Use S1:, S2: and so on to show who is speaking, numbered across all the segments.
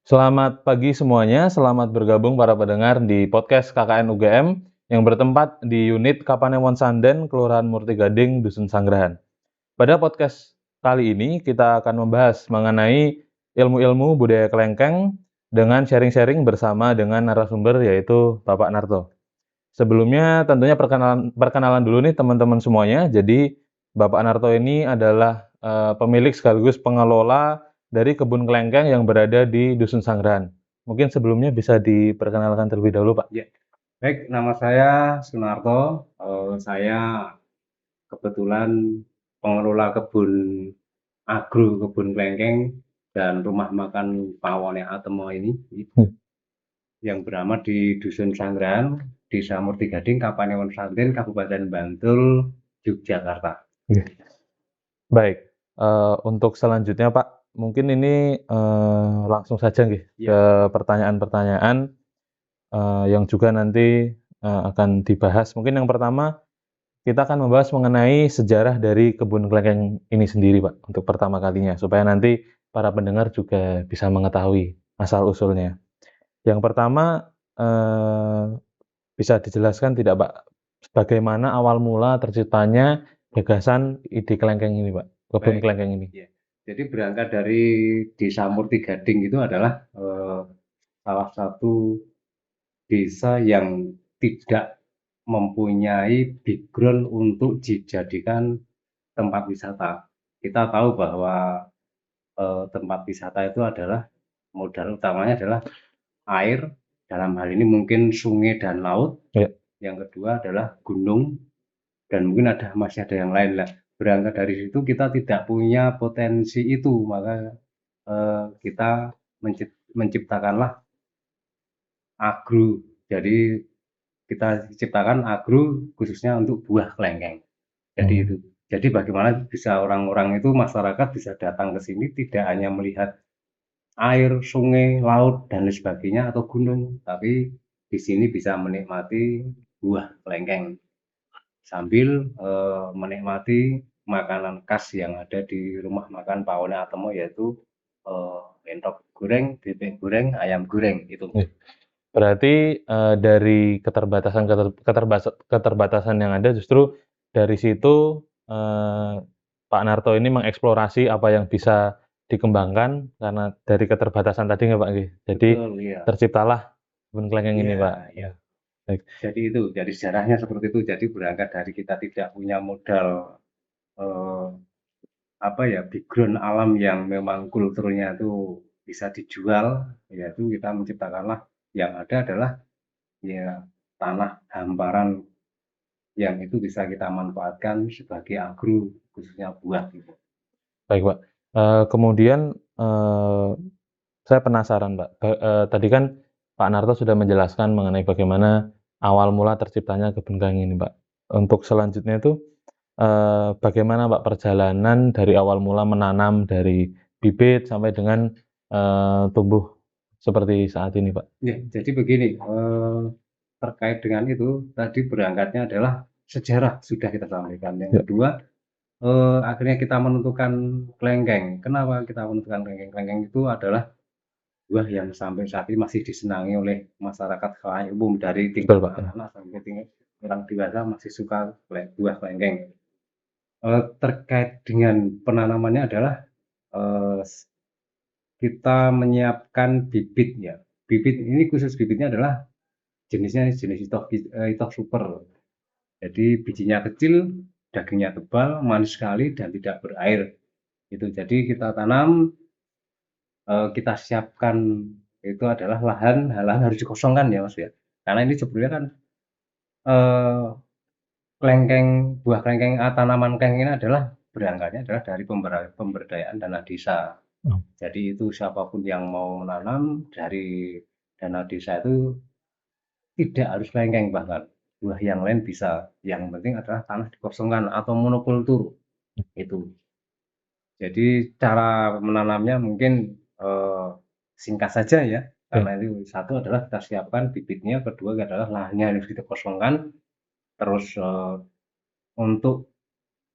S1: Selamat pagi semuanya, selamat bergabung para pendengar di podcast KKN UGM yang bertempat di unit Kapanewon Sanden, Kelurahan Murtigading, Dusun Sanggerahan. Pada podcast kali ini kita akan membahas mengenai ilmu-ilmu budaya kelengkeng dengan sharing-sharing bersama dengan narasumber yaitu Bapak Narto. Sebelumnya tentunya perkenalan dulu nih teman-teman semuanya. Jadi Bapak Narto ini adalah pemilik sekaligus pengelola dari kebun kelengkeng yang berada di Dusun Sanggerahan. Mungkin sebelumnya bisa diperkenalkan terlebih dahulu, Pak.
S2: Ya, baik, nama saya Sunarto. Saya kebetulan pengelola kebun kebun kelengkeng dan rumah makan Pawone Atemo ini yang beramat di Dusun Sanggerahan, Desa Murtigading, Kapanewon Santen, Kabupaten Bantul, Yogyakarta.
S1: Oke. Baik, untuk selanjutnya Pak, mungkin ini langsung saja nggih
S2: Ya,
S1: ke pertanyaan-pertanyaan yang juga nanti akan dibahas. Mungkin yang pertama kita akan membahas mengenai sejarah dari kebun kelengkeng ini sendiri, Pak, untuk pertama kalinya, supaya nanti para pendengar juga bisa mengetahui asal-usulnya. Yang pertama, bisa dijelaskan tidak, Pak, bagaimana awal mula terciptanya gagasan ide kelengkeng ini, Pak, kebun
S2: baik.
S1: kelengkeng ini?
S2: Ya. Jadi berangkat dari Desa Murtigading itu adalah salah satu desa yang tidak mempunyai background untuk dijadikan tempat wisata. Kita tahu bahwa tempat wisata itu adalah modal utamanya adalah air, dalam hal ini mungkin sungai dan laut.
S1: Ya,
S2: Yang kedua adalah gunung dan mungkin masih ada yang lain lah. Berangkat dari situ kita tidak punya potensi itu, maka kita menciptakanlah agro. Jadi kita ciptakan agro khususnya untuk buah kelengkeng. Jadi
S1: hmm,
S2: itu. Jadi bagaimana bisa orang-orang itu masyarakat bisa datang ke sini tidak hanya melihat air, sungai, laut dan lain sebagainya atau gunung, tapi di sini bisa menikmati buah kelengkeng sambil menikmati makanan khas yang ada di rumah makan Pak One Atemo yaitu entok goreng, bebek goreng, ayam goreng itu.
S1: ya. Berarti dari keterbatasan yang ada justru dari situ Pak Narto ini mengeksplorasi apa yang bisa dikembangkan karena dari keterbatasan tadi nggak Pak? Nggih. Jadi
S2: Betul, iya.
S1: terciptalah kebun kelengkeng ini
S2: Iya,
S1: Pak.
S2: iya.
S1: Baik.
S2: Jadi itu, jadi sejarahnya seperti itu. Jadi berangkat dari kita tidak punya modal eh, apa ya background alam yang memang kulturnya itu bisa dijual, yaitu kita menciptakanlah yang ada adalah ya tanah hamparan yang itu bisa kita manfaatkan sebagai agro khususnya buah gitu.
S1: Baik Pak. Kemudian saya penasaran Pak. Tadi kan Pak Narto sudah menjelaskan mengenai bagaimana awal mula terciptanya kebun kelengkeng ini Pak. Untuk selanjutnya itu bagaimana Pak perjalanan dari awal mula menanam dari bibit sampai dengan tumbuh seperti saat ini, Pak?
S2: Ya, jadi begini, terkait dengan itu tadi berangkatnya adalah sejarah sudah kita sampaikan. Yang
S1: Ya,
S2: kedua, akhirnya kita menentukan kelengkeng. Kenapa kita menentukan kelengkeng? Kelengkeng itu adalah buah yang sampai saat ini masih disenangi oleh masyarakat khalayak umum dari
S1: betul,
S2: tingkat
S1: Pak. Ya.
S2: anak-anak sampai tingkat orang dewasa masih suka buah kelengkeng. Terkait dengan penanamannya adalah eh, kita menyiapkan bibit ya. Bibit ini khusus bibitnya adalah jenisnya jenis itok super. Jadi bijinya kecil, dagingnya tebal, manis sekali dan tidak berair. Itu jadi kita tanam, kita siapkan itu adalah lahan harus dikosongkan ya Mas ya. Karena ini sebenarnya kan eh, kelengkeng buah kelengkeng tanaman kelengkeng ini adalah berangkatnya adalah dari pemberdayaan dana desa.
S1: Oh,
S2: Jadi itu siapapun yang mau menanam dari dana desa itu tidak harus kelengkeng bahkan buah yang lain bisa. Yang penting adalah tanah dikosongkan atau monokultur itu. Jadi cara menanamnya mungkin eh, singkat saja ya.
S1: ya.
S2: Karena itu satu adalah kita siapkan bibitnya, kedua adalah lahannya harus kita kosongkan, terus untuk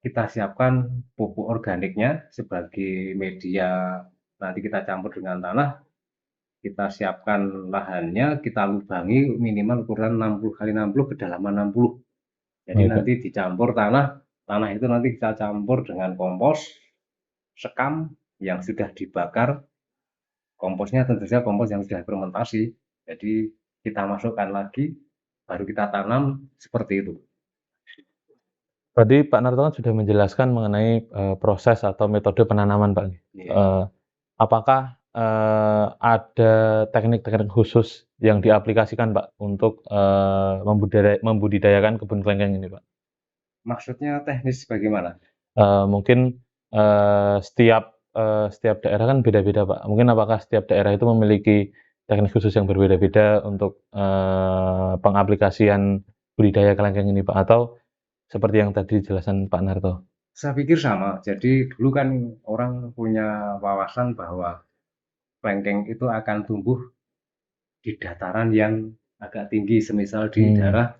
S2: kita siapkan pupuk organiknya sebagai media nanti kita campur dengan tanah kita siapkan lahannya, kita lubangi minimal ukuran 60 kali 60 kedalaman 60. Jadi
S1: Baik, Pak.
S2: nanti dicampur tanah itu nanti kita campur dengan kompos, sekam yang sudah dibakar, komposnya tentu saja kompos yang sudah fermentasi. Jadi kita masukkan lagi, baru kita tanam seperti itu.
S1: Berarti Pak Narto kan sudah menjelaskan mengenai proses atau metode penanaman, Pak.
S2: Iya.
S1: Apakah ada teknik-teknik khusus yang diaplikasikan, Pak, untuk membudidayakan kebun kelengkeng ini, Pak?
S2: Maksudnya teknis bagaimana?
S1: Mungkin setiap daerah kan beda-beda, Pak. Mungkin apakah setiap daerah itu memiliki teknik khusus yang berbeda-beda untuk pengaplikasian budidaya kelengkeng ini, Pak? Atau seperti yang tadi dijelaskan Pak Narto?
S2: Saya pikir sama. Jadi dulu kan orang punya wawasan bahwa kelengkeng itu akan tumbuh di dataran yang agak tinggi, semisal di daerah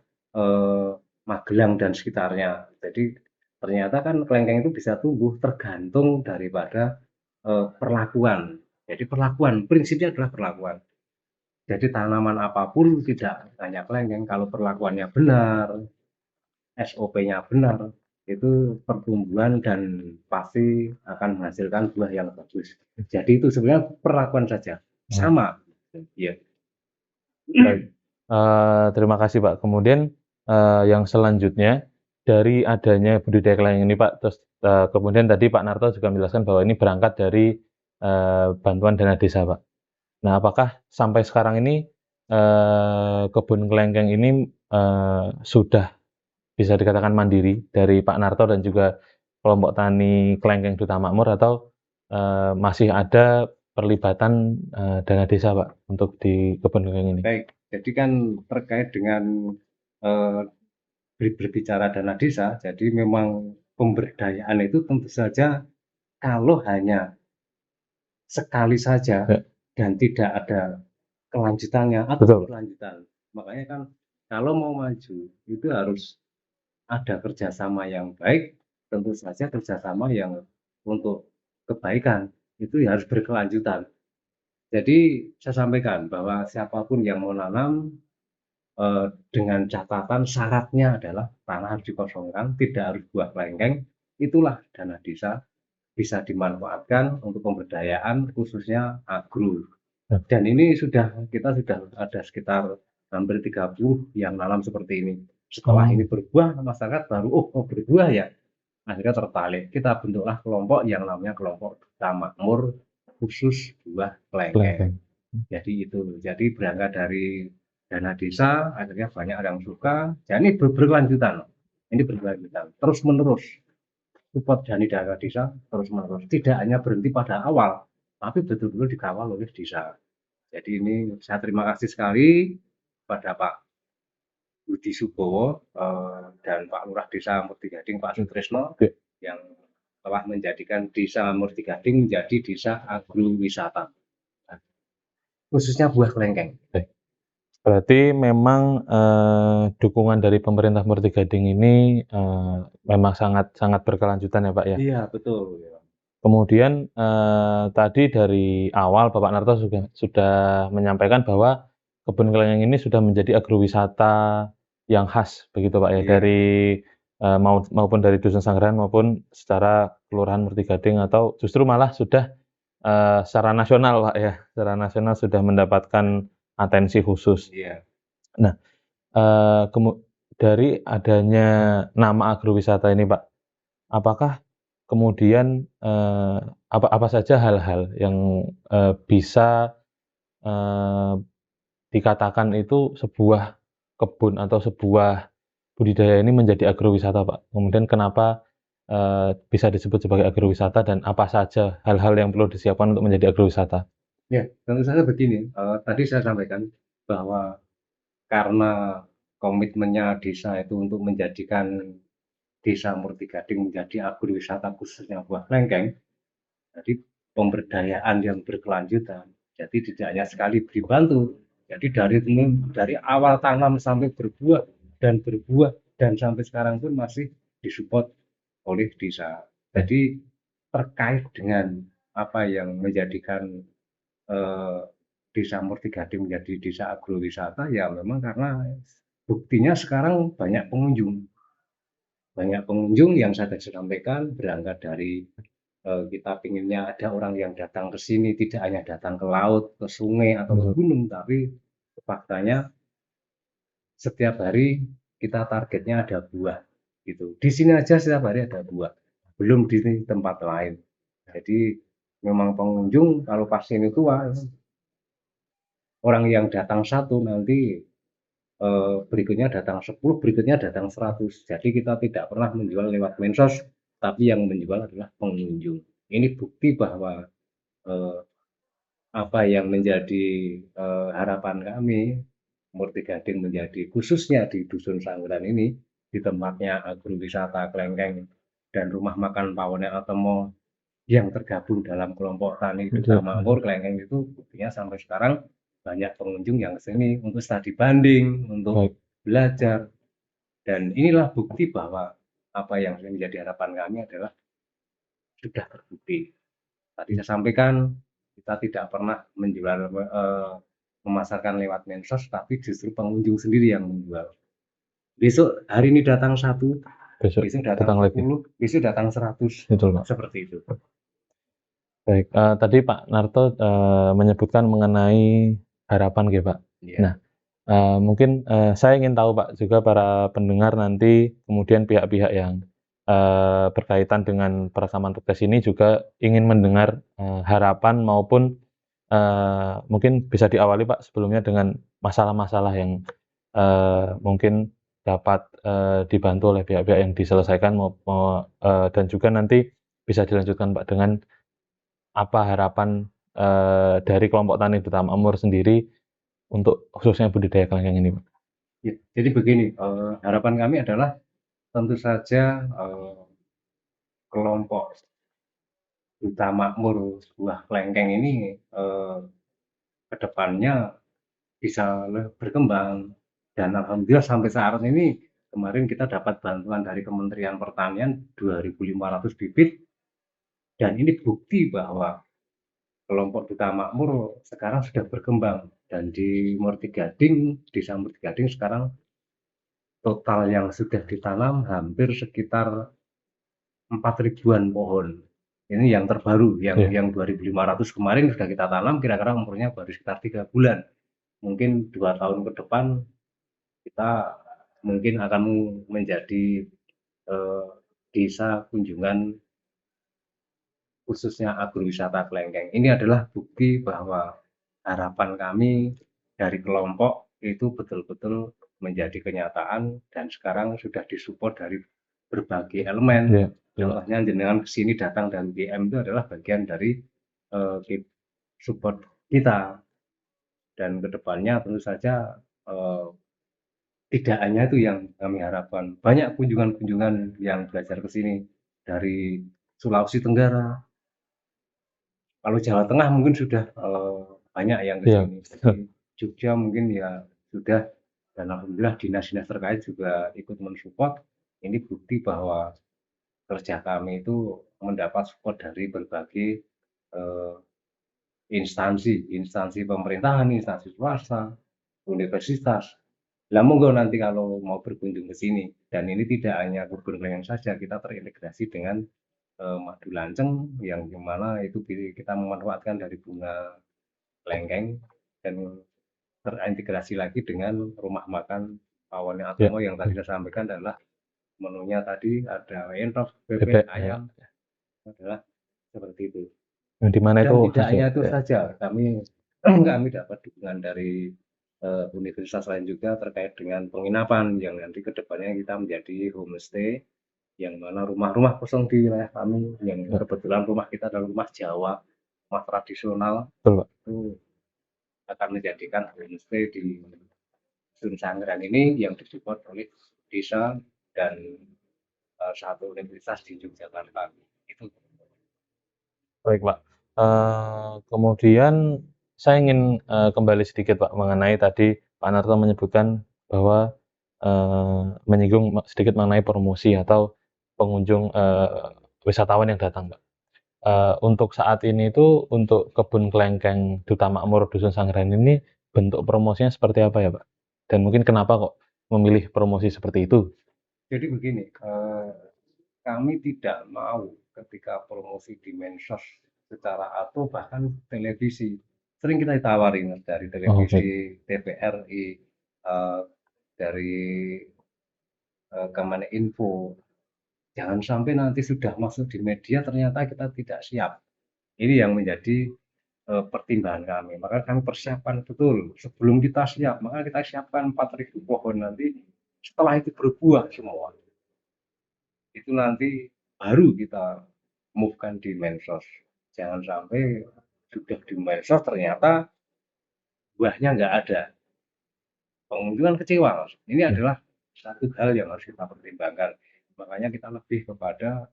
S2: Magelang dan sekitarnya. Jadi ternyata kan kelengkeng itu bisa tumbuh tergantung daripada perlakuan. Jadi perlakuan, prinsipnya adalah perlakuan. Jadi tanaman apapun tidak hanya kelengkeng, kalau perlakuannya benar, SOP-nya benar, itu pertumbuhan dan pasti akan menghasilkan buah yang bagus. Jadi itu sebenarnya perlakuan saja, sama. Ya.
S1: Baik. Terima kasih, Pak. Kemudian yang selanjutnya dari adanya budidaya kelengkeng ini, Pak, terus kemudian tadi Pak Narto juga menjelaskan bahwa ini berangkat dari bantuan dana desa, Pak. Nah, apakah sampai sekarang ini kebun kelengkeng ini sudah bisa dikatakan mandiri dari Pak Narto dan juga kelompok tani kelengkeng Duta Makmur, atau masih ada perlibatan dana desa, Pak, untuk di kebun kelengkeng ini?
S2: Baik, jadi kan terkait dengan eh, berbicara dana desa, jadi memang pemberdayaan itu tentu saja kalau hanya sekali saja
S1: Ya,
S2: dan tidak ada kelanjutannya atau
S1: betul, Pak.
S2: berkelanjutan. Makanya kan kalau mau maju itu harus ada kerjasama yang baik, tentu saja kerjasama yang untuk kebaikan itu harus berkelanjutan. Jadi saya sampaikan bahwa siapapun yang mau nanam dengan catatan syaratnya adalah tanah harus dikosongkan, tidak harus buah kelengkeng, itulah dana desa bisa dimanfaatkan untuk pemberdayaan khususnya agro.
S1: Ya.
S2: Dan ini kita sudah ada sekitar hampir 30 yang nanam seperti ini. Setelah ini berbuah, masyarakat baru, oh berbuah ya. Akhirnya tertarik. Kita bentuklah kelompok yang namanya kelompok Duta Makmur khusus buah kelengkeng.
S1: Kelengkeng.
S2: Jadi itu. Jadi berangkat dari dana desa, akhirnya banyak yang suka. Jadi ini berkelanjutan. Ini berkelanjutan. Terus menerus. Support dari dana desa terus menerus. Tidak hanya berhenti pada awal, tapi betul-betul dikawal oleh desa. Jadi ini saya terima kasih sekali pada Pak Budi Subowo dan Pak Lurah Desa Murtigading Pak Sutrisno
S1: Oke.
S2: yang telah menjadikan Desa Murtigading menjadi desa agrowisata, khususnya buah kelengkeng.
S1: Baik. Berarti memang dukungan dari pemerintah Murtigading ini memang sangat berkelanjutan ya, Pak, ya?
S2: Iya betul.
S1: Kemudian tadi dari awal Bapak Narto sudah menyampaikan bahwa kebun kelengkeng ini sudah menjadi agrowisata yang khas begitu, Pak, ya,
S2: Iya.
S1: dari maupun dari Dusun Sanggrahan maupun secara Kelurahan Murtigading, atau justru malah sudah secara nasional, Pak, ya, secara nasional sudah mendapatkan atensi khusus.
S2: Iya.
S1: Nah, dari adanya nama agrowisata ini, Pak, apakah kemudian apa saja hal-hal yang bisa dikatakan itu sebuah kebun atau sebuah budidaya ini menjadi agrowisata, Pak? Kemudian kenapa bisa disebut sebagai agrowisata, dan apa saja hal-hal yang perlu disiapkan untuk menjadi agrowisata?
S2: Ya, tentu saja begini. Tadi saya sampaikan bahwa karena komitmennya desa itu untuk menjadikan Desa Murtigading menjadi agrowisata khususnya buah kelengkeng, jadi pemberdayaan yang berkelanjutan. Jadi tidak hanya sekali dibantu, jadi dari awal tanam sampai berbuah dan sampai sekarang pun masih disupport oleh desa. Jadi terkait dengan apa yang menjadikan eh, Desa Murtigading menjadi desa agrowisata ya memang karena buktinya sekarang banyak pengunjung. Banyak pengunjung yang saya tadi sampaikan berangkat dari kita pinginnya ada orang yang datang ke sini tidak hanya datang ke laut, ke sungai atau ke
S1: Betul.
S2: gunung, tapi faktanya setiap hari kita targetnya ada buah gitu. Di sini aja setiap hari ada buah, belum di tempat lain. Jadi memang pengunjung kalau pas ini tua orang yang datang satu nanti berikutnya datang 10, berikutnya datang 100. Jadi kita tidak pernah menjual lewat medsos, tapi yang menjual adalah pengunjung. Ini bukti bahwa eh, apa yang menjadi harapan kami, Murtigading menjadi khususnya di Dusun Sanggeran ini, di tempatnya agrowisata Klengkeng dan rumah makan Pawone Atemo yang tergabung dalam kelompok tani duta
S1: Betul.
S2: makmur Klengkeng itu buktinya sampai sekarang banyak pengunjung yang kesini untuk studi banding, untuk
S1: Baik.
S2: belajar. Dan inilah bukti bahwa apa yang menjadi harapan kami adalah sudah terbukti. Tadi saya sampaikan kita tidak pernah menjual memasarkan lewat medsos, tapi justru pengunjung sendiri yang menjual. Besok hari ini datang satu,
S1: Besok
S2: besok datang
S1: datang lagi.
S2: 10, besok datang 100,
S1: Betul, Pak.
S2: seperti itu.
S1: Baik, tadi Pak Narto menyebutkan mengenai harapan gitu, Pak.
S2: Ya.
S1: Nah, mungkin saya ingin tahu Pak juga para pendengar nanti kemudian pihak-pihak yang berkaitan dengan perekaman podcast ini juga ingin mendengar harapan maupun mungkin bisa diawali Pak sebelumnya dengan masalah-masalah yang mungkin dapat dibantu oleh pihak-pihak yang diselesaikan dan juga nanti bisa dilanjutkan Pak dengan apa harapan dari kelompok tani duta makmur sendiri untuk khususnya budidaya kelengkeng ini, Pak?
S2: Ya, jadi begini, harapan kami adalah tentu saja kelompok duta makmur buah kelengkeng ini ke depannya bisa berkembang. Dan alhamdulillah sampai saat ini kemarin kita dapat bantuan dari Kementerian Pertanian 2.500 bibit dan ini bukti bahwa kelompok duta makmur sekarang sudah berkembang dan di Murtigading, desa Murtigading sekarang total yang sudah ditanam hampir sekitar 4.000-an pohon. Ini yang terbaru, yang 2.500 kemarin sudah kita tanam, kira-kira umurnya baru sekitar 3 bulan. Mungkin 2 tahun ke depan kita mungkin akan menjadi desa kunjungan khususnya agrowisata Klengkeng. Ini adalah bukti bahwa harapan kami dari kelompok itu betul-betul menjadi kenyataan dan sekarang sudah disupport dari berbagai elemen. Contohnya jenengan kesini datang dan BM itu adalah bagian dari support kita. Dan kedepannya tentu saja tidak hanya itu yang kami harapkan. Banyak kunjungan-kunjungan yang belajar ke sini dari Sulawesi Tenggara. Kalau Jawa Tengah mungkin sudah banyak yang ke sini. Jadi Jogja mungkin ya sudah, dan alhamdulillah dinas-dinas terkait juga ikut mensupport. Ini bukti bahwa kerja kami itu mendapat support dari berbagai instansi pemerintahan, instansi swasta, universitas. Lah monggo nanti kalau mau berkunjung ke sini, dan ini tidak hanya kebun kelengkeng saja, kita terintegrasi dengan madu lanceng yang dimana itu kita memanfaatkan dari bunga kelengkeng dan terintegrasi lagi dengan rumah makan Pawone Atemo yang tadi saya sampaikan adalah menunya tadi ada entok, bebek, ayam, adalah seperti itu.
S1: Di mana
S2: Dan
S1: itu
S2: tidak hanya itu saja, kami dapat dukungan dari universitas lain juga terkait dengan penginapan yang nanti kedepannya kita menjadi homestay yang mana rumah-rumah kosong di wilayah kami yang kebetulan rumah kita adalah rumah Jawa, rumah tradisional.
S1: Betul, Pak.
S2: Itu akan menjadikan homestay di Dusun Sanggeran ini yang disupport oleh desa dan satu universitas di Yogyakarta. Itu.
S1: Baik, Pak. Kemudian saya ingin kembali sedikit Pak mengenai tadi Pak Narto menyebutkan bahwa menyinggung sedikit mengenai promosi atau pengunjung wisatawan yang datang, Pak. untuk saat ini itu untuk kebun kelengkeng Duta Makmur Dusun Sanggrahan ini bentuk promosinya seperti apa ya, Pak? Dan mungkin kenapa kok memilih promosi seperti itu?
S2: Jadi begini, kami tidak mau ketika promosi di medsos secara atau bahkan televisi. Sering kita ditawari Mas, dari
S1: Oh, baik.
S2: televisi, TVRI, dari Kemeninfo. Jangan sampai nanti sudah masuk di media ternyata kita tidak siap. Ini yang menjadi pertimbangan kami. Maka kami persiapan betul sebelum kita siap. Maka kita siapkan 4.000 pohon nanti. Setelah itu berbuah semua. Itu nanti baru kita move-kan di medsos. Jangan sampai sudah di medsos ternyata buahnya nggak ada. Pengunjung kan kecewa. Ini
S1: Ya.
S2: adalah satu hal yang harus kita pertimbangkan. Makanya kita lebih kepada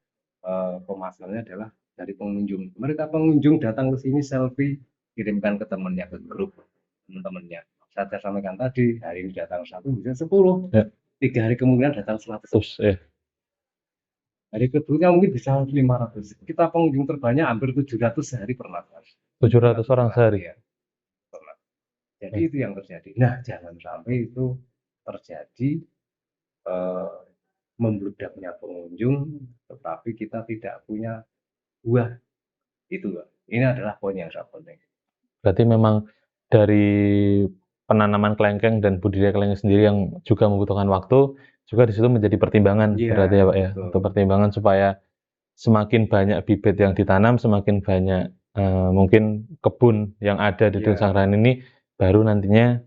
S2: pemasarannya adalah dari pengunjung. Mereka pengunjung datang ke sini selfie, kirimkan ke temannya, ke grup teman-temannya. Saya sampaikan tadi, hari ini datang 1, bisa 10.
S1: Ya.
S2: 3 hari kemudian datang 100.
S1: Terus ya.
S2: Hari kedua mungkin bisa 500. Kita pengunjung terbanyak hampir 700 sehari pernah.
S1: 700 orang sehari.
S2: Ya, pernah. Jadi itu yang terjadi. Nah, jangan sampai itu terjadi membludaknya pengunjung, tetapi kita tidak punya buah. Itu, ini adalah poin yang sangat penting.
S1: Berarti memang dari penanaman kelengkeng dan budidaya kelengkeng sendiri yang juga membutuhkan waktu, juga di situ menjadi pertimbangan
S2: Iya,
S1: berarti ya Pak ya,
S2: betul.
S1: untuk pertimbangan supaya semakin banyak bibit yang ditanam, semakin banyak mungkin kebun yang ada di Dusun
S2: Iya,
S1: Sanggrahan ini, baru nantinya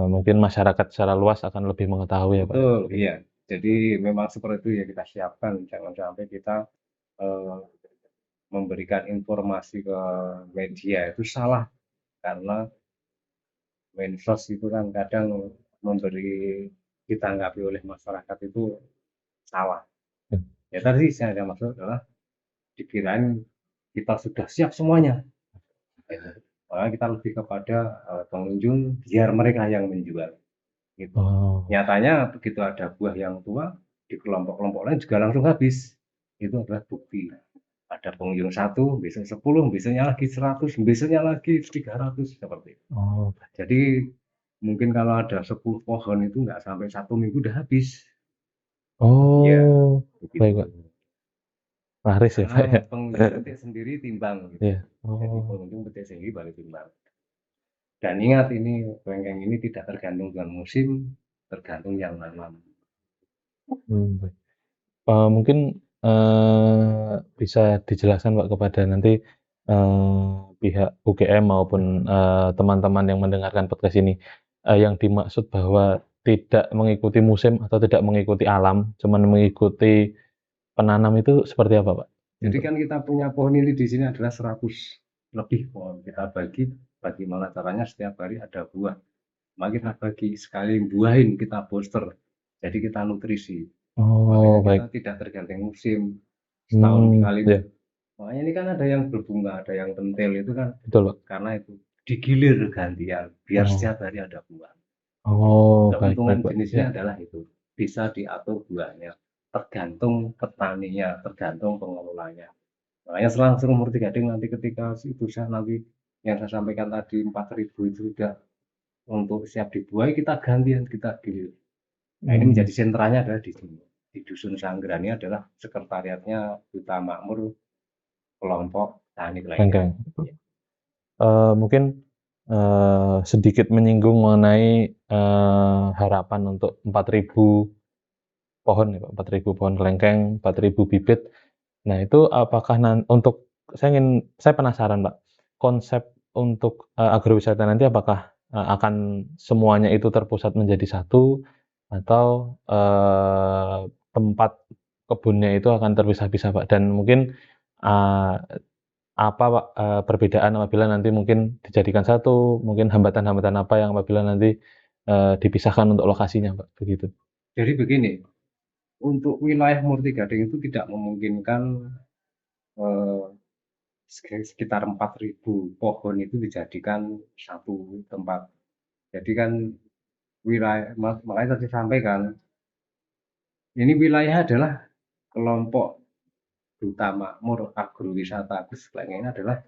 S1: mungkin masyarakat secara luas akan lebih mengetahui ya Pak ya.
S2: betul. Iya. Jadi memang seperti itu ya kita siapkan. Jangan sampai kita eh, memberikan informasi ke media itu salah karena medsos itu kan kadang memberi ditanggapi oleh masyarakat itu salah.
S1: Hmm.
S2: Ya tadi saya ada maksud adalah dikirain kita sudah siap semuanya. Makanya kita lebih kepada pengunjung biar mereka yang menjual. Gitu.
S1: Oh,
S2: Nyatanya begitu ada buah yang tua di kelompok-kelompok lain juga langsung habis. Itu adalah bukti. Ada pengunjung 1, besok 10, besoknya lagi 100, besoknya lagi 300 seperti itu.
S1: oh,
S2: Jadi mungkin kalau ada 10 pohon itu nggak sampai 1 minggu udah habis. Ya,
S1: oh, baik
S2: begitu.
S1: Pak. Laris ya
S2: Karena
S1: Pak ya.
S2: pengunjung petik sendiri timbang gitu.
S1: Iya.
S2: Jadi
S1: Oh,
S2: pengunjung petik sendiri baru timbang. Dan ingat ini kelengkeng ini tidak tergantung dengan musim, tergantung yang nanam.
S1: baik. Mungkin bisa dijelaskan Pak kepada nanti pihak UGM maupun teman-teman yang mendengarkan podcast ini, yang dimaksud bahwa tidak mengikuti musim atau tidak mengikuti alam, cuman mengikuti penanam itu seperti apa Pak?
S2: Jadi
S1: Untuk
S2: kan kita punya pohon ini di sini adalah 100 lebih pohon. Kita bagi bagaimana caranya setiap hari ada buah. Maka kita bagi sekali buahin kita booster. Jadi kita nutrisi. Makanya
S1: oh
S2: kita
S1: baik.
S2: tidak tergantung musim. Setahun sekali.
S1: Ya
S2: Makanya ini kan ada yang berbunga, ada yang pentil itu kan
S1: betul Pak.
S2: karena itu digilir gantian biar
S1: Oh,
S2: setiap hari ada buah.
S1: oh baik
S2: Keuntungan
S1: baik Pak.
S2: jenisnya
S1: Ya.
S2: adalah itu bisa diatur buahnya tergantung petaninya, tergantung pengelolanya. Makanya selang umur 3D nanti ketika itu saya nanti yang saya sampaikan tadi 4.000 itu sudah untuk siap dibuai kita gantian kita gilir. Nah ini menjadi sentranya adalah di sini. Di Dusun Sanggrahan ini adalah sekretariatnya Duta Makmur kelompok tani kelengkeng.
S1: Kelengkeng. Mungkin sedikit menyinggung mengenai harapan untuk 4.000 pohon ya Pak, 4.000 pohon kelengkeng, 4.000 bibit. Nah itu apakah untuk saya penasaran Pak, konsep untuk agrowisata nanti apakah akan semuanya itu terpusat menjadi satu atau tempat kebunnya itu akan terpisah-pisah Pak? Dan mungkin uh, apa Pak perbedaan apabila nanti mungkin dijadikan satu, mungkin hambatan-hambatan apa yang apabila nanti dipisahkan untuk lokasinya Pak, begitu?
S2: Jadi begini, untuk wilayah Murti Gading itu tidak memungkinkan eh, sekitar 4.000 pohon itu dijadikan satu tempat. Jadi kan wilayah, makanya tadi sampaikan, ini wilayah adalah kelompok Duta Makmur Agrowisata Agus Klengeng adalah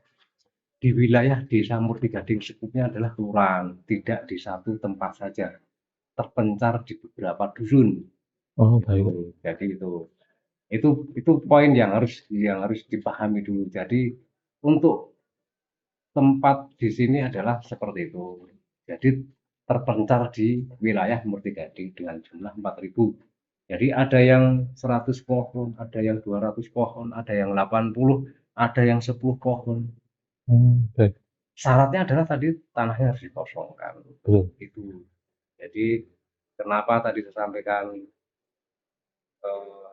S2: di wilayah Desa Murtigading skupnya adalah kelurahan, tidak di satu tempat saja, terpencar di beberapa dusun.
S1: Oh, baik.
S2: Jadi itu poin yang harus dipahami dulu. Jadi untuk tempat di sini adalah seperti itu. Jadi terpencar di wilayah Murtigading dengan jumlah 4.000. Jadi ada yang 100 pohon, ada yang 200 pohon, ada yang 80, ada yang 10 pohon.
S1: Baik.
S2: Syaratnya adalah tadi tanahnya harus dikosongkan.
S1: Betul.
S2: Itu. Jadi kenapa tadi saya sampaikan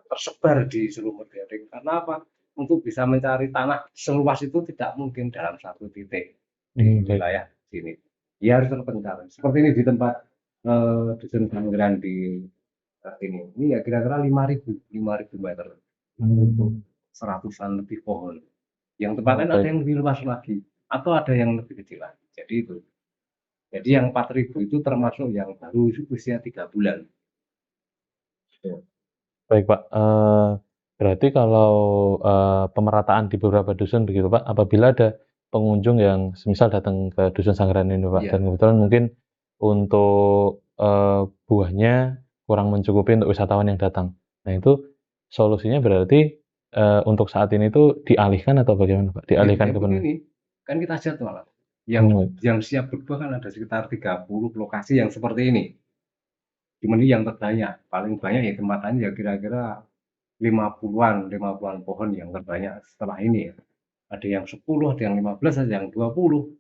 S2: tersebar di seluruh Murtigading? Karena apa? Untuk bisa mencari tanah seluas itu tidak mungkin dalam satu titik di
S1: Baik.
S2: wilayah sini. Ya harus terpencar. Seperti ini di tempat Dusun Sanggeran di ini ya kira-kira 5.000 meter untuk seratusan lebih pohon. Yang tempat lain ada yang lebih luas lagi atau ada yang lebih kecil lagi. Jadi itu. Jadi yang 4.000 itu termasuk yang baru usia 3 bulan.
S1: Baik Pak, berarti kalau pemerataan di beberapa dusun begitu Pak, apabila ada pengunjung yang semisal datang ke Dusun Sanggeran ini Pak,
S2: Iya.
S1: dan kebetulan mungkin untuk buahnya kurang mencukupi untuk wisatawan yang datang. Nah itu solusinya berarti untuk saat ini tuh dialihkan atau bagaimana Pak? Dialihkan ke mana?
S2: Ini kan kita jadwal. Yang siap berbuah kan ada sekitar 30 lokasi yang seperti ini. Cuman ini yang terbanyak, paling banyak ya tempat lain ya kira-kira 50-an pohon yang terbanyak setelah ini ya. Ada yang 10, ada yang 15, ada yang 20.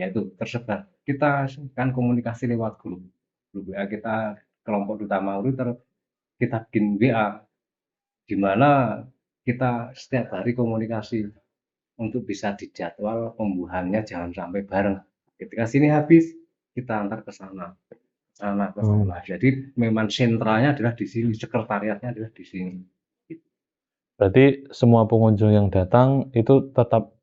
S2: Ya itu tersebar. Kita kan komunikasi lewat grup. Grup WA kita kelompok Duta Makmur kita bikin WA di mana kita setiap hari komunikasi untuk bisa dijadwal pembuahannya jangan sampai bareng. Ketika sini habis, kita antar ke sana. Ke sana. Jadi memang sentralnya adalah di sini, sekretariatnya adalah di sini.
S1: Berarti semua pengunjung yang datang itu tetap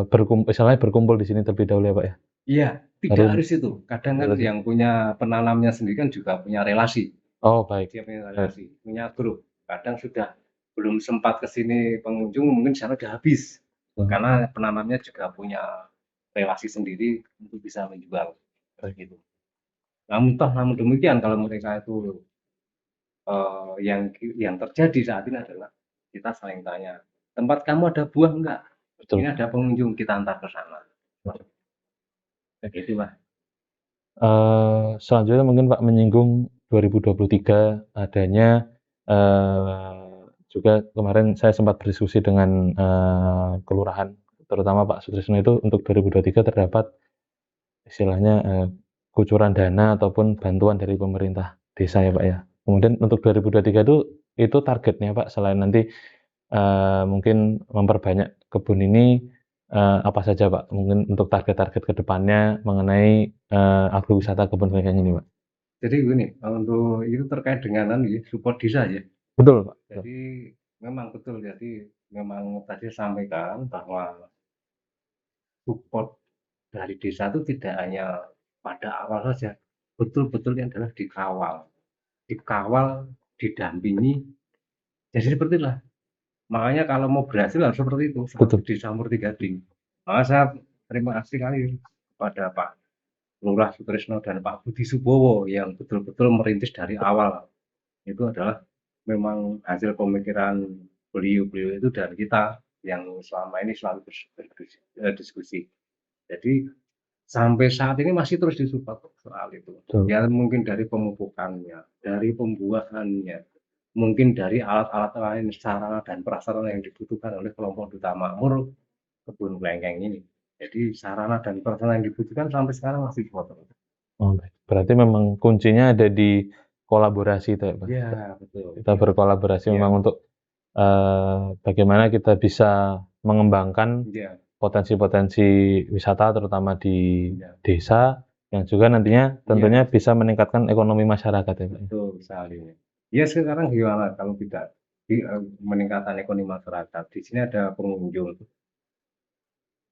S1: berkumpul di sini terlebih dahulu ya Pak ya?
S2: Iya, tidak harus itu. Kadang kan yang punya penanamnya sendiri kan juga punya relasi.
S1: Oh baik.
S2: Dia punya relasi, punya grup. Kadang sudah belum sempat ke sini pengunjung, mungkin sana sudah habis. Karena penanamnya juga punya relasi sendiri untuk bisa menjual. Begitu. Namun demikian kalau mereka itu yang terjadi saat ini adalah kita saling tanya, tempat kamu ada buah enggak?
S1: Betul.
S2: Ini ada pengunjung, kita antar ke sana. Begitu Pak.
S1: Selanjutnya mungkin Pak menyinggung 2023 adanya juga kemarin saya sempat berdiskusi dengan kelurahan, terutama Pak Sutrisno itu untuk 2023 terdapat istilahnya kucuran dana ataupun bantuan dari pemerintah desa ya Pak ya. Kemudian untuk 2023 itu targetnya Pak selain nanti mungkin memperbanyak kebun ini apa saja Pak? Mungkin untuk target-target ke depannya mengenai agrowisata kebun klengkeng ini Pak.
S2: Jadi gini, untuk itu terkait dengan support desa ya.
S1: Betul Pak.
S2: Jadi memang betul. Jadi memang tadi sampaikan bahwa support dari desa itu tidak hanya pada awal saja, betul-betul yang adalah dikawal, didampingi. Jadi seperti itulah. Makanya kalau mau berhasil harus seperti itu, seperti Desa Murtigading. Maka saya terima kasih sekali kepada Pak Lurah Sutrisno dan Pak Budi Subowo yang betul-betul merintis dari awal. Itu adalah memang hasil pemikiran beliau-beliau itu dan kita yang selama ini selalu berdiskusi. Jadi sampai saat ini masih terus disupport soal itu. Ya mungkin dari pemupukannya, dari pembuahannya, mungkin dari alat-alat lain, sarana dan prasarana yang dibutuhkan oleh kelompok Duta Makmur kebun klengkeng ini. Jadi sarana dan prasarana yang dibutuhkan sampai sekarang masih dipotong.
S1: Oh, berarti memang kuncinya ada di kolaborasi itu ya Pak?
S2: Ya betul.
S1: Kita berkolaborasi memang untuk bagaimana kita bisa mengembangkan potensi-potensi wisata terutama di desa yang juga nantinya tentunya bisa meningkatkan ekonomi masyarakat ya Pak.
S2: Betul sekali. Ya sekarang gimana kalau tidak meningkatkan ekonomi masyarakat? Di sini ada pengunjung,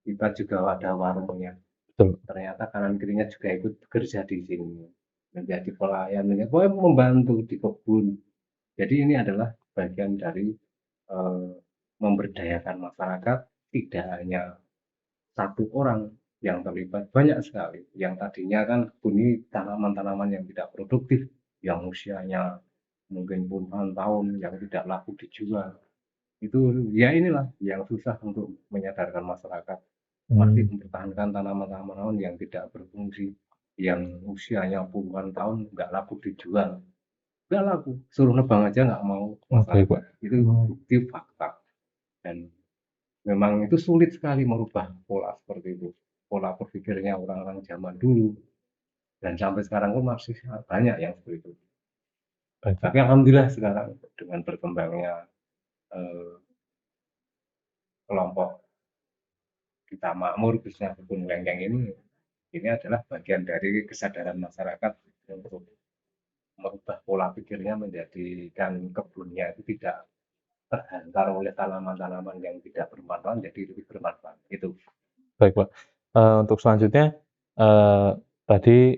S2: kita juga ada warungnya.
S1: Betul.
S2: Ternyata kanan kirinya juga ikut bekerja di sini, menjadi pelayan, membantu di kebun. Jadi ini adalah bagian dari memberdayakan masyarakat, tidak hanya satu orang yang terlibat, banyak sekali. Yang tadinya kan kebun ini tanaman-tanaman yang tidak produktif, yang usianya mungkin puluhan tahun, yang tidak laku dijual. Itu ya inilah yang susah untuk menyadarkan masyarakat masih mempertahankan tanaman-tanaman yang tidak berfungsi, yang usianya puluhan tahun nggak laku dijual, nggak laku, suruh nebang aja nggak mau
S1: Oke,
S2: masyarakat.
S1: Pak.
S2: Itu bukti fakta, dan memang itu sulit sekali merubah pola seperti itu, pola berpikirnya orang-orang zaman dulu, dan sampai sekarang pun masih banyak yang seperti itu.
S1: Baik, Pak.
S2: Tapi alhamdulillah sekarang dengan berkembangnya eh, kelompok kita makmur khususnya kebun lengkeng ini adalah bagian dari kesadaran masyarakat untuk merubah pola pikirnya menjadikan kebunnya itu tidak terhantar oleh tanaman-tanaman yang tidak bermanfaat jadi lebih bermanfaat. Itu.
S1: Baik, Pak. Untuk selanjutnya, eh, tadi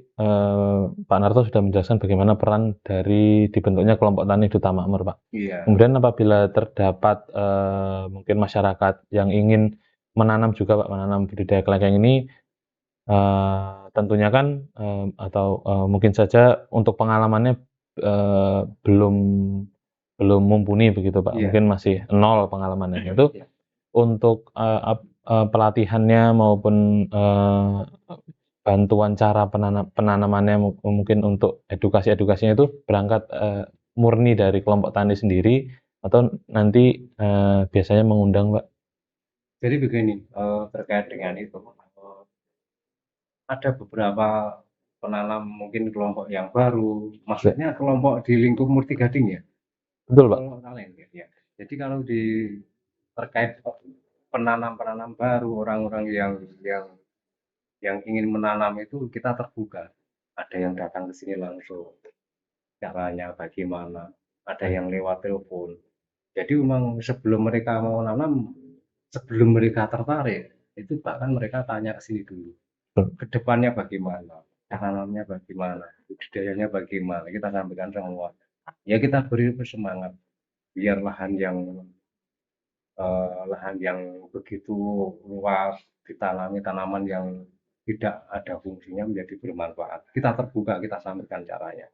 S1: Pak Narto sudah menjelaskan bagaimana peran dari dibentuknya kelompok tani Duta Makmur, Pak.
S2: Iya.
S1: Kemudian apabila terdapat mungkin masyarakat yang ingin menanam juga, Pak, menanam budidaya kelengkeng ini, tentunya kan atau mungkin saja untuk pengalamannya belum mumpuni begitu, Pak.
S2: Iya.
S1: Mungkin masih nol pengalamannya. Itu
S2: Iya.
S1: untuk pelatihannya maupun bantuan cara penanamannya mungkin untuk edukasinya itu berangkat murni dari kelompok tani sendiri atau nanti biasanya mengundang, Pak?
S2: Jadi begini, terkait dengan itu, ada beberapa penanam mungkin kelompok yang baru, maksudnya kelompok di lingkup Murti Gading ya.
S1: Betul, Pak.
S2: Kelompok lain ya. Jadi kalau di terkait penanam-penanam baru, orang-orang yang ingin menanam itu kita terbuka. Ada yang datang ke sini langsung, caranya bagaimana, ada yang lewat telepon. Jadi memang sebelum mereka mau nanam, sebelum mereka tertarik, itu bahkan mereka tanya ke sini dulu. Kedepannya bagaimana, cara nanamnya bagaimana, budidayanya bagaimana, kita sampaikan semua. Ya kita beri semangat, biar lahan yang begitu luas ditanami tanaman yang tidak ada fungsinya menjadi bermanfaat. Kita terbuka, kita sampaikan caranya.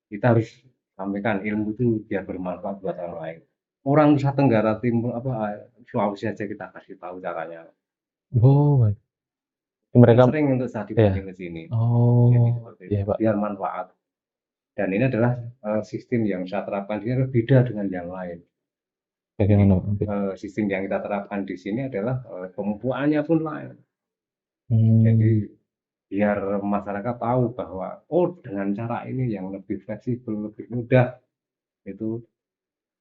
S2: Kita harus sampaikan ilmu itu biar bermanfaat buat orang lain. Orang Nusa Tenggara Timur Sulawesi aja kita kasih tahu caranya.
S1: Oh, baik.
S2: Kan
S1: Mereka
S2: sering untuk saat
S1: ya.
S2: dipancing ke sini. Jadi
S1: Oh,
S2: seperti itu.
S1: iya, Pak.
S2: Biar manfaat. Dan ini adalah sistem yang saya terapkan ini berbeda dengan yang lain.
S1: Bagaimana, Pak?
S2: Sistem yang kita terapkan di sini adalah pemupukannya pun lain. Jadi
S1: Hmm,
S2: biar masyarakat tahu bahwa oh dengan cara ini yang lebih fleksibel, lebih mudah, itu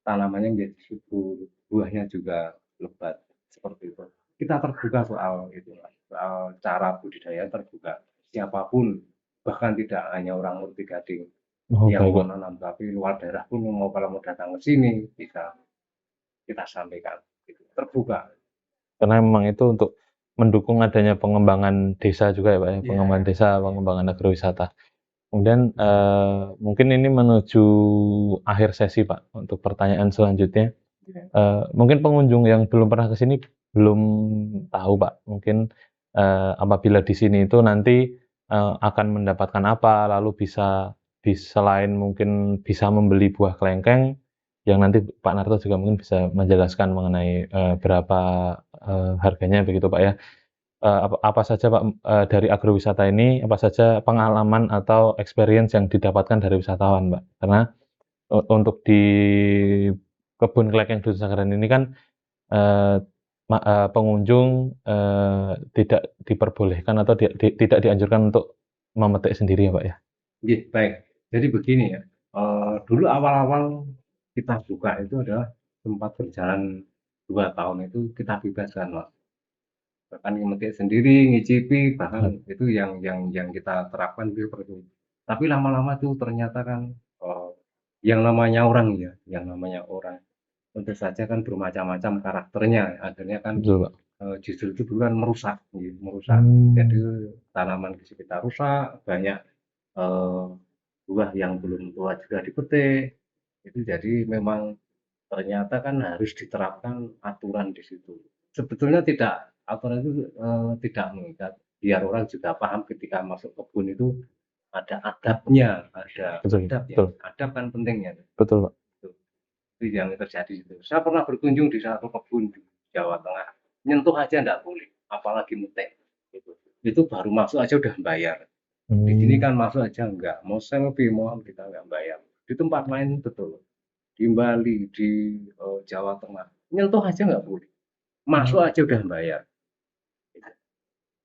S2: tanamannya menjadi subur, buahnya juga lebat seperti itu. Kita terbuka soal itu, soal cara budidaya terbuka. Siapapun, bahkan tidak hanya orang Murti Gading
S1: oh,
S2: yang
S1: baik,
S2: mau
S1: Pak.
S2: nanam, tapi luar daerah pun mau kalau mau datang ke sini bisa kita sampaikan. Gitu. Terbuka.
S1: Karena memang itu untuk mendukung adanya pengembangan desa juga ya, Pak, ya, pengembangan desa, pengembangan agrowisata. Kemudian mungkin ini menuju akhir sesi, Pak, untuk pertanyaan selanjutnya. Mungkin pengunjung yang belum pernah ke sini belum tahu, Pak. Mungkin apabila di sini itu nanti akan mendapatkan apa, lalu selain mungkin bisa membeli buah kelengkeng, yang nanti Pak Narto juga mungkin bisa menjelaskan mengenai berapa harganya begitu, Pak, ya. Apa saja, Pak, dari agrowisata ini, apa saja pengalaman atau experience yang didapatkan dari wisatawan, Pak? Karena untuk di kebun kelengkeng Dusun Sanggaran ini kan pengunjung tidak diperbolehkan atau tidak dianjurkan untuk memetik sendiri ya, Pak, ya?
S2: Iya, baik. Jadi begini ya, dulu awal-awal kita buka itu adalah sempat berjalan 2 tahun itu kita bebaskan, Mas. Bahkan memetik sendiri, ngicipi, bahkan itu yang kita terapkan itu seperti itu. Tapi lama-lama tuh ternyata kan yang namanya orang ya, yang namanya orang tentu saja kan bermacam-macam karakternya. Akhirnya kan
S1: Betul, Pak.
S2: justru itu duluan merusak, gitu, merusak. Jadi tanaman di sekitar rusak, banyak buah yang belum tua juga dipetik. Itu jadi memang ternyata kan harus diterapkan aturan di situ. Sebetulnya aturan itu tidak mengikat, biar orang juga paham ketika masuk kebun itu ada adabnya, ada
S1: Betul,
S2: adab ya,
S1: betul,
S2: adab kan pentingnya.
S1: betul, Pak.
S2: Itu yang terjadi itu. Saya pernah berkunjung di satu kebun di Jawa Tengah, nyentuh aja enggak boleh, apalagi metik. Itu baru masuk aja udah bayar. Di sini
S1: Hmm,
S2: kan masuk aja enggak, mau selfie mau kita enggak bayar. Di tempat lain betul, di Bali, di Jawa Tengah, nyentuh aja enggak boleh, masuk aja udah bayar.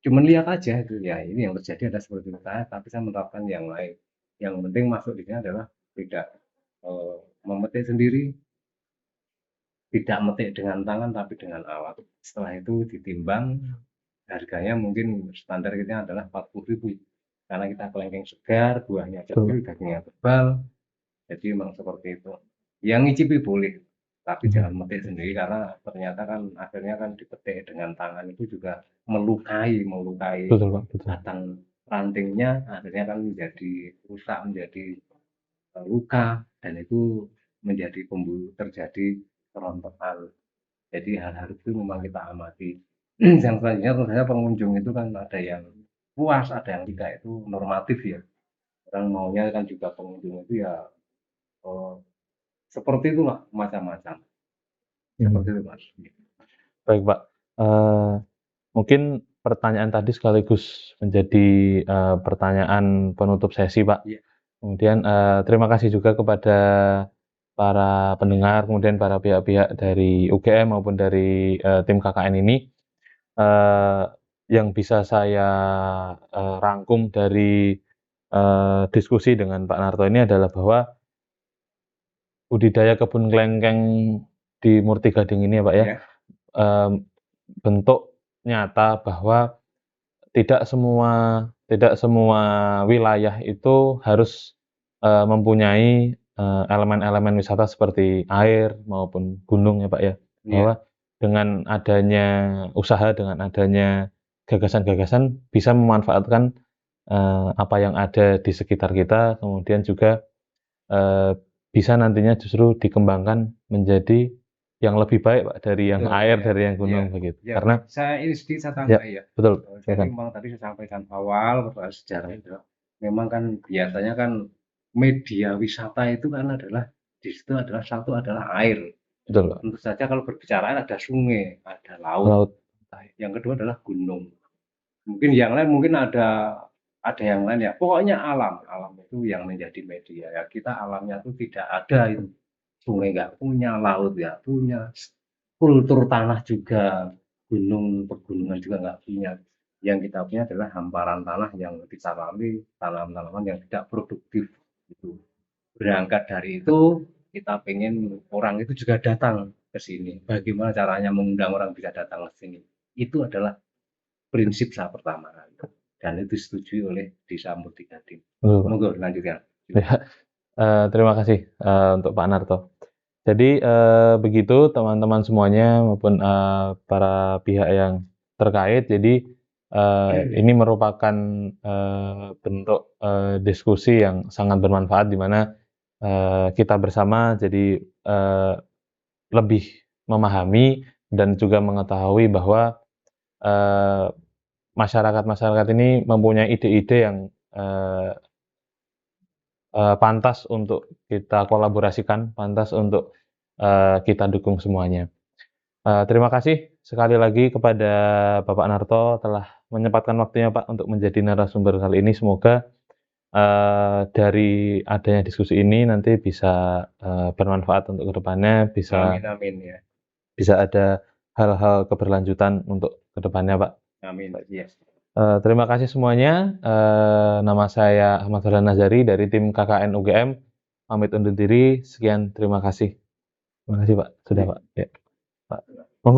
S2: Cuman lihat aja itu ya, ini yang terjadi ada seperti itu. Tapi saya menerapkan yang lain. Yang penting masuk di sini adalah tidak memetik sendiri, tidak metik dengan tangan tapi dengan alat. Setelah itu ditimbang, harganya mungkin standar kita adalah 40.000. Karena kita kelengkeng segar, buahnya
S1: betul.
S2: kecil, dagingnya tebal, jadi memang seperti itu. Yang ngicipi boleh, tapi jangan
S1: Hmm,
S2: metik sendiri karena ternyata kan akhirnya kan dipetik dengan tangan itu juga melukai
S1: betul, Pak, betul.
S2: batang rantingnya, akhirnya kan menjadi rusak, menjadi luka, dan itu menjadi terjadi kerontokan. Jadi hal-hal itu memang kita amati. Yang selanjutnya tentunya pengunjung itu kan ada yang puas, ada yang tidak, itu normatif ya. Orang maunya kan juga pengunjung itu ya oh, seperti itulah macam-macam. Seperti
S1: Hmm.
S2: itu Mas.
S1: Baik, Pak. Eh, Mungkin pertanyaan tadi sekaligus menjadi pertanyaan penutup sesi, Pak.
S2: Iya,
S1: Kemudian terima kasih juga kepada para pendengar, kemudian para pihak-pihak dari UGM maupun dari tim KKN ini eh, yang bisa saya rangkum dari diskusi dengan Pak Narto ini adalah bahwa budidaya kebun kelengkeng di Murti Gading ini ya Pak ya,
S2: iya,
S1: em, bentuk nyata bahwa tidak semua tidak semua wilayah itu harus mempunyai elemen-elemen wisata seperti air maupun gunung ya Pak ya.
S2: iya,
S1: Bahwa dengan adanya usaha, dengan adanya gagasan-gagasan bisa memanfaatkan apa yang ada di sekitar kita, kemudian juga bisa nantinya justru dikembangkan menjadi yang lebih baik Pak dari yang
S2: betul,
S1: air,
S2: iya,
S1: dari yang
S2: iya,
S1: gunung begitu.
S2: ya.
S1: Karena
S2: Saya ini sedikit saya
S1: ya,
S2: tambah ya.
S1: betul,
S2: Jadi
S1: silakan.
S2: memang tadi saya sampaikan awal persoalan sejarah itu, memang kan biasanya kan media wisata itu kan adalah di situ adalah satu adalah air.
S1: Betul Pak.
S2: Tentu saja kalau berbicara air ada sungai, ada laut.
S1: Laut.
S2: Yang kedua adalah gunung. Mungkin yang lain mungkin ada yang lain ya. Pokoknya alam, alam itu yang menjadi media ya. Kita alamnya itu tidak ada itu. Sungai nggak punya, laut nggak punya, kultur tanah juga, gunung pegunungan juga nggak punya. Yang kita punya adalah hamparan tanah yang ditanami tanaman-tanaman yang tidak produktif. Itu. Berangkat dari itu, kita pengen orang itu juga datang ke sini. Bagaimana caranya mengundang orang bisa datang ke sini? Itu adalah prinsip saya pertama. Dan itu disetujui oleh Desa Murti Gading.
S1: Betul Pak.
S2: Monggo lanjutkan.
S1: Ya, terima kasih untuk Pak Narto. Jadi begitu teman-teman semuanya maupun para pihak yang terkait. Jadi ini merupakan bentuk diskusi yang sangat bermanfaat di mana kita bersama jadi lebih memahami dan juga mengetahui bahwa eh, masyarakat-masyarakat ini mempunyai ide-ide yang eh, pantas untuk kita kolaborasikan, pantas untuk kita dukung semuanya. Terima kasih sekali lagi kepada Bapak Narto telah menyempatkan waktunya Pak untuk menjadi narasumber kali ini. Semoga dari adanya diskusi ini nanti bisa bermanfaat untuk kedepannya, bisa
S2: Amin, amin ya.
S1: bisa ada hal-hal keberlanjutan untuk kedepannya Pak.
S2: Amin. Yes.
S1: Terima kasih semuanya. Nama saya Ahmad Farhan Nazari dari tim KKN UGM. Pamit undur diri. Sekian, terima kasih. Terima kasih Pak. Sudah Pak. Ya.